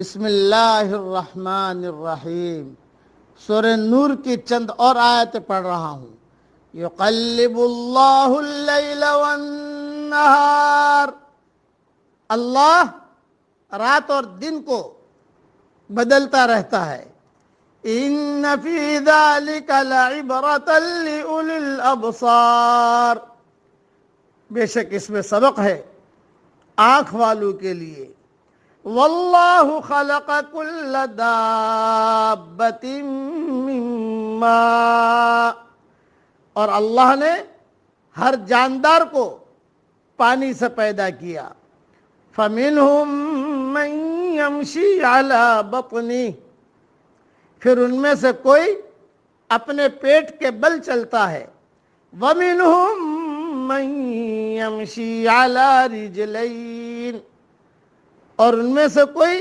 بسم اللہ الرحمن الرحیم۔ سورہ نور کی چند اور آیتیں پڑھ رہا ہوں۔ یقلب اللہ اللیل والنہار، اللہ رات اور دن کو بدلتا رہتا ہے۔ ان فی ذلک لعبرۃ لأولی الابصار، بے شک اس میں سبق ہے آنکھ والوں کے لیے۔ واللہ خلق کل دابۃ من ماء، اور اللہ نے ہر جاندار کو پانی سے پیدا کیا۔ فمنہم من یمشی علی بطنہ، پھر ان میں سے کوئی اپنے پیٹ کے بل چلتا ہے۔ ومنہم من یمشی علی رجلین، اور ان میں سے کوئی